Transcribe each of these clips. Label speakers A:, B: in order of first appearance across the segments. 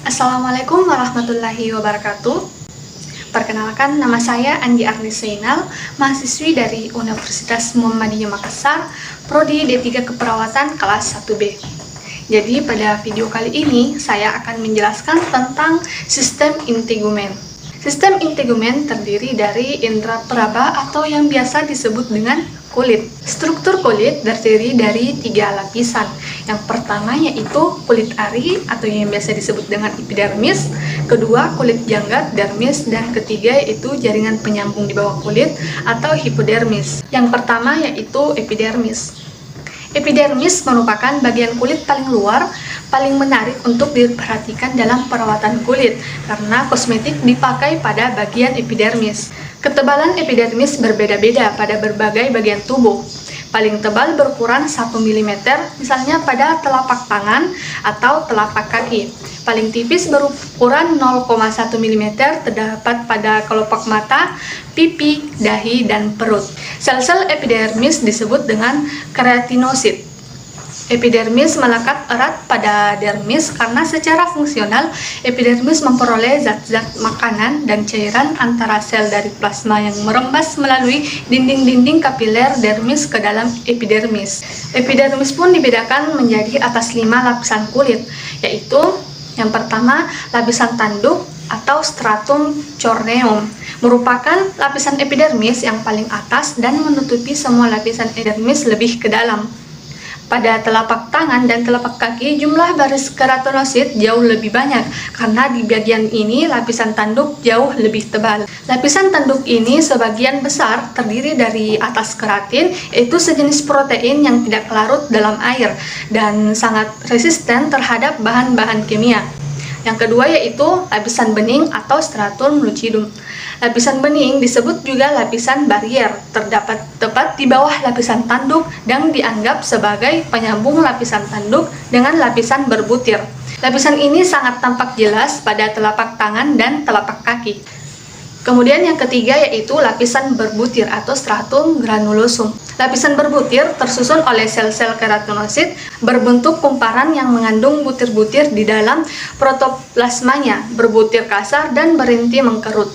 A: Assalamualaikum warahmatullahi wabarakatuh. Perkenalkan, nama saya Andi Arnis Zainal, mahasiswi dari Universitas Muhammadiyah Makassar, Prodi D3 Keperawatan kelas 1B. Jadi pada video kali ini saya akan menjelaskan tentang sistem integumen. Sistem integumen terdiri dari indera peraba atau yang biasa disebut dengan kulit. Struktur kulit terdiri dari 3 lapisan. Yang pertama yaitu kulit ari atau yang biasa disebut dengan epidermis, kedua kulit janggat dermis, dan ketiga yaitu jaringan penyambung di bawah kulit atau hipodermis. Yang pertama yaitu epidermis. Epidermis merupakan bagian kulit paling luar, paling menarik untuk diperhatikan dalam perawatan kulit karena kosmetik dipakai pada bagian epidermis. Ketebalan epidermis berbeda-beda pada berbagai bagian tubuh. Paling tebal berukuran 1 mm, misalnya pada telapak tangan atau telapak kaki. Paling tipis berukuran 0,1 mm terdapat pada kelopak mata, pipi, dahi, dan perut. Sel-sel epidermis disebut dengan keratinosit. Epidermis melekat erat pada dermis karena secara fungsional epidermis memperoleh zat-zat makanan dan cairan antara sel dari plasma yang merembas melalui dinding-dinding kapiler dermis ke dalam epidermis. Epidermis pun dibedakan menjadi atas 5 lapisan kulit, yaitu yang pertama lapisan tanduk atau stratum corneum, merupakan lapisan epidermis yang paling atas dan menutupi semua lapisan epidermis lebih ke dalam. Pada telapak tangan dan telapak kaki, jumlah baris keratinosit jauh lebih banyak karena di bagian ini lapisan tanduk jauh lebih tebal. Lapisan tanduk ini sebagian besar terdiri dari atas keratin, yaitu sejenis protein yang tidak larut dalam air dan sangat resisten terhadap bahan-bahan kimia. Yang kedua yaitu lapisan bening atau stratum lucidum. Lapisan bening disebut juga lapisan barier, terdapat tepat di bawah lapisan tanduk dan dianggap sebagai penyambung lapisan tanduk dengan lapisan berbutir. Lapisan ini sangat tampak jelas pada telapak tangan dan telapak kaki. Kemudian yang ketiga yaitu lapisan berbutir atau stratum granulosum. Lapisan berbutir tersusun oleh sel-sel keratinosit berbentuk kumparan yang mengandung butir-butir di dalam protoplasmanya, berbutir kasar dan berinti mengkerut.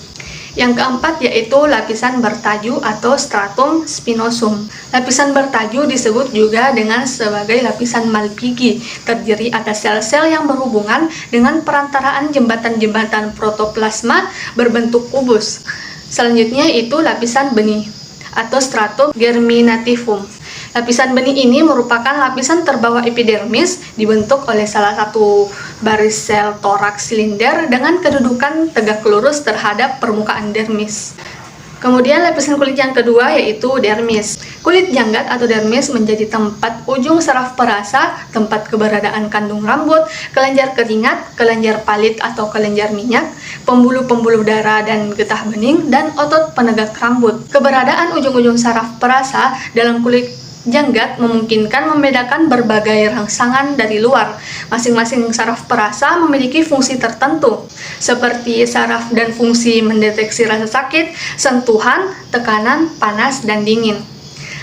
A: Yang keempat yaitu lapisan bertaju atau stratum spinosum. Lapisan bertaju disebut juga dengan sebagai lapisan Malpighi, terdiri atas sel-sel yang berhubungan dengan perantaraan jembatan-jembatan protoplasma berbentuk kubus. Selanjutnya yaitu lapisan benih atau stratum germinativum. Lapisan benih ini merupakan lapisan terbawah epidermis, dibentuk oleh salah satu baris sel toraks silinder dengan kedudukan tegak lurus terhadap permukaan dermis. Kemudian lapisan kulit yang kedua yaitu dermis. Kulit janggat atau dermis menjadi tempat ujung saraf perasa, tempat keberadaan kandung rambut, kelenjar keringat, kelenjar palit atau kelenjar minyak, pembuluh-pembuluh darah dan getah bening, dan otot penegak rambut. Keberadaan ujung-ujung saraf perasa dalam kulit janggat memungkinkan membedakan berbagai rangsangan dari luar. Masing-masing saraf perasa memiliki fungsi tertentu, seperti saraf dan fungsi mendeteksi rasa sakit, sentuhan, tekanan, panas, dan dingin.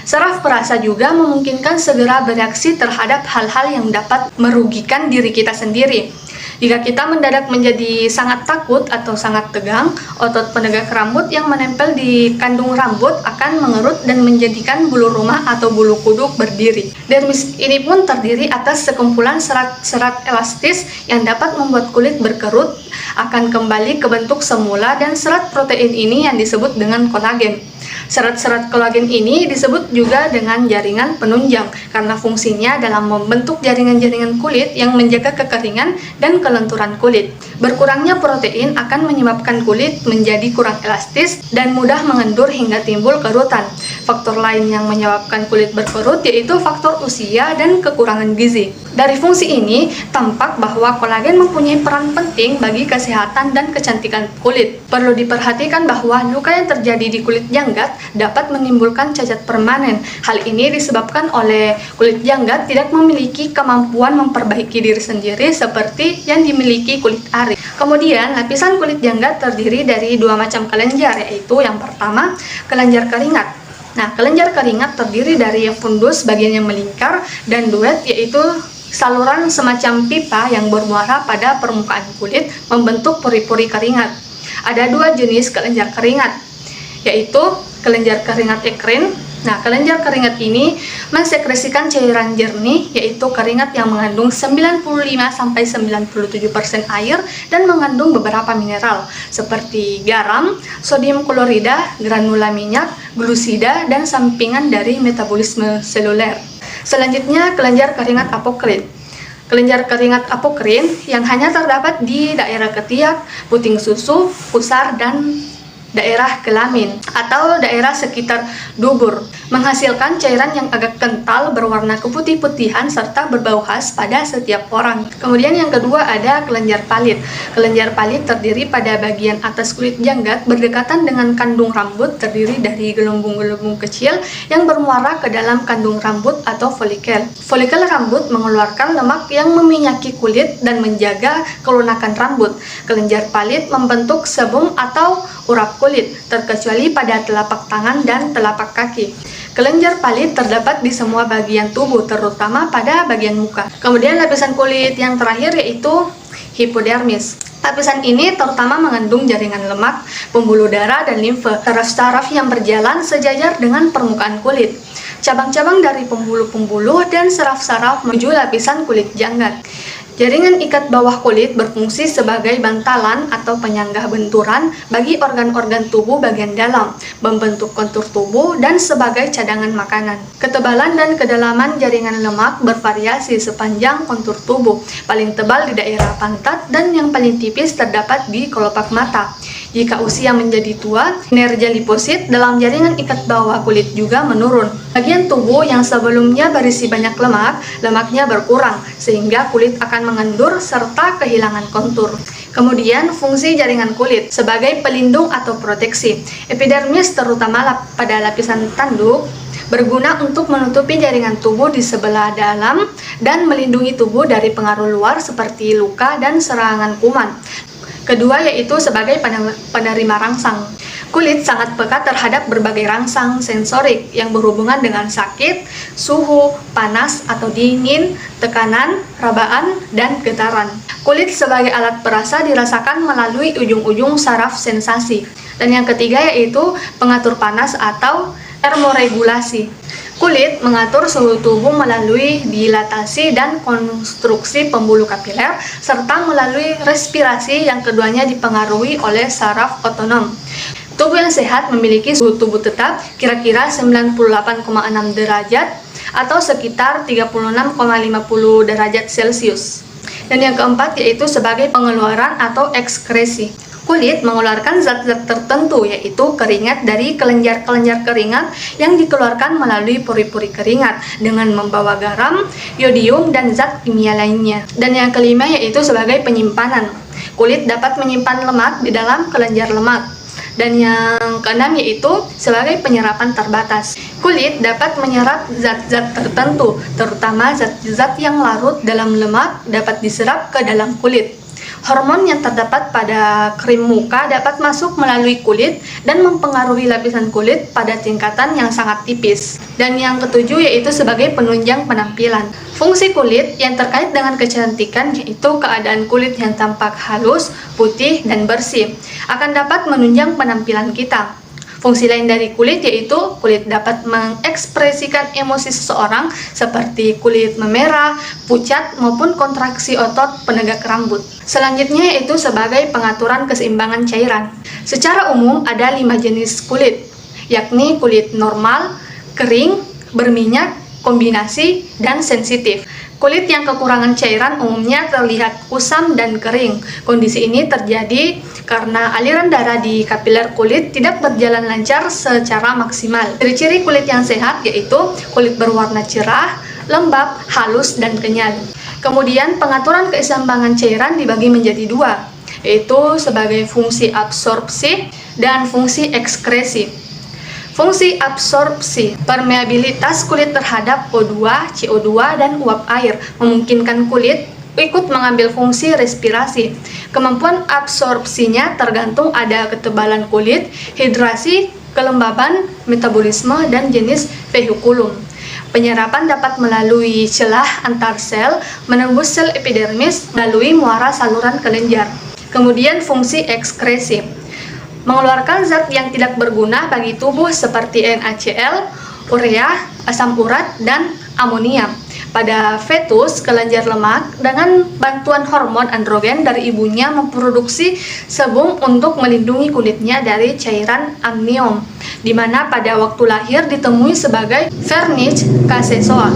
A: Saraf perasa juga memungkinkan segera bereaksi terhadap hal-hal yang dapat merugikan diri kita sendiri. Jika kita mendadak menjadi sangat takut atau sangat tegang, otot penegak rambut yang menempel di kandung rambut akan mengerut dan menjadikan bulu rumah atau bulu kuduk berdiri. Dermis ini pun terdiri atas sekumpulan serat-serat elastis yang dapat membuat kulit berkerut, akan kembali ke bentuk semula, dan serat protein ini yang disebut dengan kolagen. Serat-serat kolagen ini disebut juga dengan jaringan penunjang karena fungsinya dalam membentuk jaringan-jaringan kulit yang menjaga kekeringan dan kelenturan kulit. Berkurangnya protein akan menyebabkan kulit menjadi kurang elastis dan mudah mengendur hingga timbul kerutan. Faktor lain yang menyebabkan kulit berkerut yaitu faktor usia dan kekurangan gizi. Dari fungsi ini, tampak bahwa kolagen mempunyai peran penting bagi kesehatan dan kecantikan kulit. Perlu diperhatikan bahwa luka yang terjadi di kulit janggat dapat menimbulkan cacat permanen. Hal ini disebabkan oleh kulit janggat tidak memiliki kemampuan memperbaiki diri sendiri seperti yang dimiliki kulit ari. Kemudian, lapisan kulit janggat terdiri dari 2 macam kelenjar, yaitu yang pertama, kelenjar keringat. Nah, kelenjar keringat terdiri dari fundus bagian yang melingkar dan duet, yaitu saluran semacam pipa yang bermuara pada permukaan kulit membentuk pori-pori keringat. Ada dua jenis kelenjar keringat, yaitu kelenjar keringat ekrin. Nah, kelenjar keringat ini mensekresikan cairan jernih, yaitu keringat yang mengandung 95-97% air dan mengandung beberapa mineral seperti garam, sodium klorida, granula minyak, glusida, dan sampingan dari metabolisme seluler. Selanjutnya, kelenjar keringat apokrin. Kelenjar keringat apokrin yang hanya terdapat di daerah ketiak, puting susu, pusar, dan daerah kelamin atau daerah sekitar dubur, menghasilkan cairan yang agak kental berwarna keputih-putihan serta berbau khas pada setiap orang. Kemudian yang kedua ada kelenjar palit. Kelenjar palit terdiri pada bagian atas kulit janggut berdekatan dengan kandung rambut, terdiri dari gelembung-gelembung kecil yang bermuara ke dalam kandung rambut atau folikel. Folikel rambut mengeluarkan lemak yang meminyaki kulit dan menjaga kelunakan rambut. Kelenjar palit membentuk sebum atau urap kulit, terkecuali pada telapak tangan dan telapak kaki. Kelenjar palit terdapat di semua bagian tubuh, terutama pada bagian muka. Kemudian lapisan kulit yang terakhir yaitu hipodermis. Lapisan ini terutama mengandung jaringan lemak, pembuluh darah, dan limfe, saraf-saraf yang berjalan sejajar dengan permukaan kulit. Cabang-cabang dari pembuluh-pembuluh dan saraf-saraf menuju lapisan kulit janggut. Jaringan ikat bawah kulit berfungsi sebagai bantalan atau penyangga benturan bagi organ-organ tubuh bagian dalam, membentuk kontur tubuh, dan sebagai cadangan makanan. Ketebalan dan kedalaman jaringan lemak bervariasi sepanjang kontur tubuh, paling tebal di daerah pantat dan yang paling tipis terdapat di kelopak mata. Jika usia menjadi tua, kinerja liposit dalam jaringan ikat bawah kulit juga menurun. Bagian tubuh yang sebelumnya berisi banyak lemak, lemaknya berkurang, sehingga kulit akan mengendur serta kehilangan kontur. Kemudian, fungsi jaringan kulit sebagai pelindung atau proteksi. Epidermis terutama pada lapisan tanduk berguna untuk menutupi jaringan tubuh di sebelah dalam dan melindungi tubuh dari pengaruh luar seperti luka dan serangan kuman. Kedua yaitu sebagai penerima rangsang. Kulit sangat peka terhadap berbagai rangsang sensorik yang berhubungan dengan sakit, suhu, panas atau dingin, tekanan, rabaan, dan getaran. Kulit sebagai alat perasa dirasakan melalui ujung-ujung saraf sensasi. Dan yang ketiga yaitu pengatur panas atau termoregulasi. Kulit mengatur suhu tubuh melalui dilatasi dan konstruksi pembuluh kapiler, serta melalui respirasi yang keduanya dipengaruhi oleh saraf otonom. Tubuh yang sehat memiliki suhu tubuh tetap kira-kira 98,6 derajat atau sekitar 36,50 derajat Celcius. Dan yang keempat yaitu sebagai pengeluaran atau ekskresi. Kulit mengeluarkan zat-zat tertentu yaitu keringat dari kelenjar-kelenjar keringat yang dikeluarkan melalui pori-pori keringat dengan membawa garam, yodium, dan zat kimia lainnya. Dan yang kelima yaitu sebagai penyimpanan. Kulit dapat menyimpan lemak di dalam kelenjar lemak. Dan yang keenam yaitu sebagai penyerapan terbatas. Kulit dapat menyerap zat-zat tertentu, terutama zat-zat yang larut dalam lemak dapat diserap ke dalam kulit. Hormon yang terdapat pada krim muka dapat masuk melalui kulit dan mempengaruhi lapisan kulit pada tingkatan yang sangat tipis. Dan yang ketujuh yaitu sebagai penunjang penampilan. Fungsi kulit yang terkait dengan kecantikan yaitu keadaan kulit yang tampak halus, putih, dan bersih akan dapat menunjang penampilan kita. Fungsi lain dari kulit yaitu kulit dapat mengekspresikan emosi seseorang seperti kulit memerah, pucat, maupun kontraksi otot penegak rambut. Selanjutnya yaitu sebagai pengaturan keseimbangan cairan. Secara umum ada 5 jenis kulit, yakni kulit normal, kering, berminyak, kombinasi, dan sensitif. Kulit yang kekurangan cairan umumnya terlihat kusam dan kering. Kondisi ini terjadi karena aliran darah di kapiler kulit tidak berjalan lancar secara maksimal. Ciri-ciri kulit yang sehat yaitu kulit berwarna cerah, lembab, halus, dan kenyal. Kemudian pengaturan keseimbangan cairan dibagi menjadi 2, yaitu sebagai fungsi absorpsi dan fungsi ekskresi. Fungsi absorpsi, permeabilitas kulit terhadap O2, CO2, dan uap air, memungkinkan kulit ikut mengambil fungsi respirasi. Kemampuan absorpsinya tergantung ada ketebalan kulit, hidrasi, kelembaban, metabolisme, dan jenis vehikulum. Penyerapan dapat melalui celah antar sel, menembus sel epidermis, melalui muara saluran kelenjar. Kemudian fungsi ekskresi, mengeluarkan zat yang tidak berguna bagi tubuh seperti NaCl, urea, asam urat, dan amonium. Pada fetus, kelenjar lemak dengan bantuan hormon androgen dari ibunya memproduksi sebum untuk melindungi kulitnya dari cairan amnion, di mana pada waktu lahir ditemui sebagai vernix caseosa.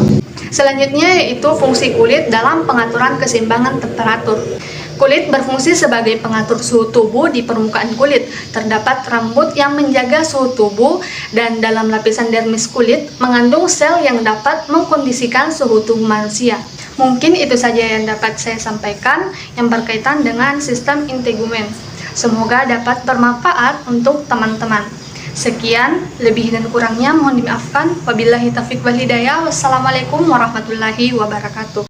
A: Selanjutnya yaitu fungsi kulit dalam pengaturan keseimbangan temperatur. Kulit berfungsi sebagai pengatur suhu tubuh di permukaan kulit. Terdapat rambut yang menjaga suhu tubuh, dan dalam lapisan dermis kulit mengandung sel yang dapat mengkondisikan suhu tubuh manusia. Mungkin itu saja yang dapat saya sampaikan yang berkaitan dengan sistem integumen. Semoga dapat bermanfaat untuk teman-teman. Sekian, lebih dan kurangnya mohon dimaafkan. Wabillahi taufiq wal hidayah. Wassalamualaikum warahmatullahi wabarakatuh.